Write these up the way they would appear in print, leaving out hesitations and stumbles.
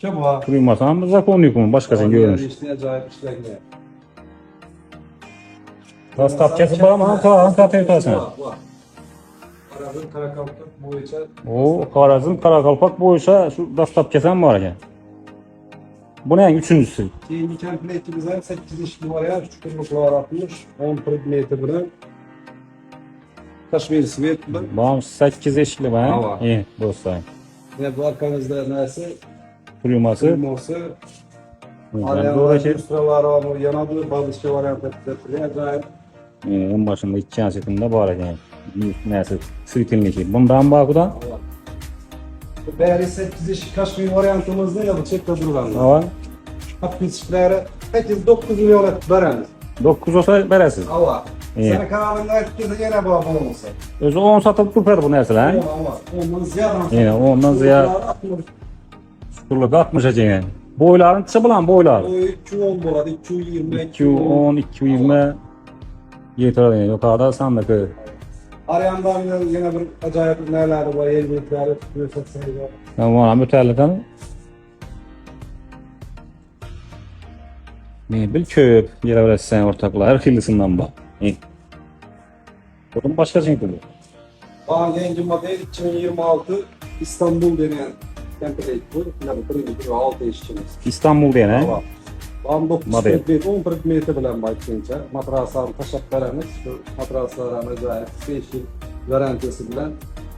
Çaba. Kuruymasam zakonnikum başkasını görünür. İşte acayip işlerle. Rastapçası var mı? Kalan katırtasın. Arazın Karakalpak boyunca. O Karazın Karakalpak boyunca şu rastapçası mı var ya? Bu ne üçüncüsü? Keyingi template'imizden 8 işli var ya. Çukurluklar atmış. 10 predmeti bilen. Kaşmir svet bilen. Bağım 8 eşli var. Hava. İyi dostlar. Yine bu arkanızda neyse. Kuruyması. Kırmızı. Ben Arayanlar, doğru şey. üstralar var mı? Yanadı. Bazı şey var ya. Acayip. En başında iki çansetinde var yani. Neyse sırtınlıki. Bundan bakıdan. Değerli 8 iş Kaşmir varyantımızda ya bu çekte durulanlar. Hava. Hapishçilere 8-9 milyon et vereniz. 9 olsa beresiz. Hava. İyi. Senin kanalında herkese yine bağlı olsa. Özü 10 satıp kurtar bu nerseler. Ama ondan ziyade. Yine ondan ziyade. Şurada 60 yani. Boyların çıbılan boylar. O 210 boladı, 220, 210, 220 yeter yani. Yukarıda sandıkı. Arayandan yine bir acayip neler var, yenilikler, tutuyorsa sayıda. Ben bana müterliden ne bil köp yere veresen ortaklar her kirlisinden bak. Bunun başka şey değil. Bana yeni model 2026 İstanbul denen template bu. Yani birinci 6 işçimiz. İstanbul diye ne? Tamam. Bana 9 Model. predmeti, 10 predmeti bilen başlayınca matraslarını taşak vereniz, şu matraslarına acayip 5 yıl garantisi bilen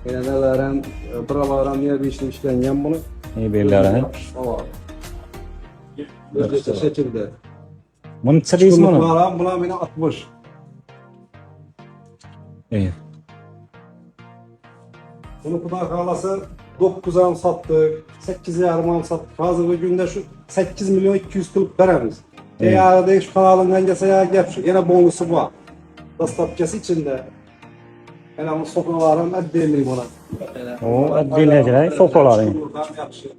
yine nelerin, buraların yer bir işleyen bunu. İyi belirler. Tamam. Özdeşe şekilde. Bunun çıkı ismi ne? Çukurluklara buna beni 60. İyi. Bunu kadar kalası 9'a sattık, 8'e yarıma sattık. Bazı bir günde şu 8 milyon 200 kılıp veremiz. Eğer de şu kanalından gelse ya gel şu yine bonusu var. Dastapçası içinde. Yani onun sofralarım eddeğimi buna. O eddeğine sofraları. Buradan yapışır.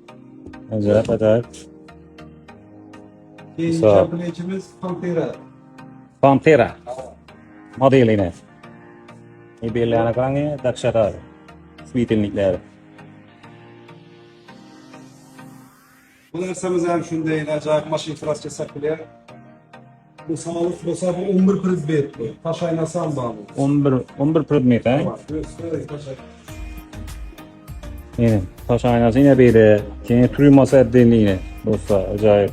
Acayip acayip. İkinci Sağ ol. template'imiz Pantera. Pantera. Modeline. İyi belirler kanı dakşata. Sweetenlikler. Bu dersimiz hem şunda yine acayip maşin tıraş kesak bile. Bu sağlık olsa bu 11 kriz bir. Taş aynası amba bu. 11 predmet ha. Bak, göster, taş aynası. Yine taş aynası yine böyle. Yine turuyması eddiğini yine. Dostlar acayip.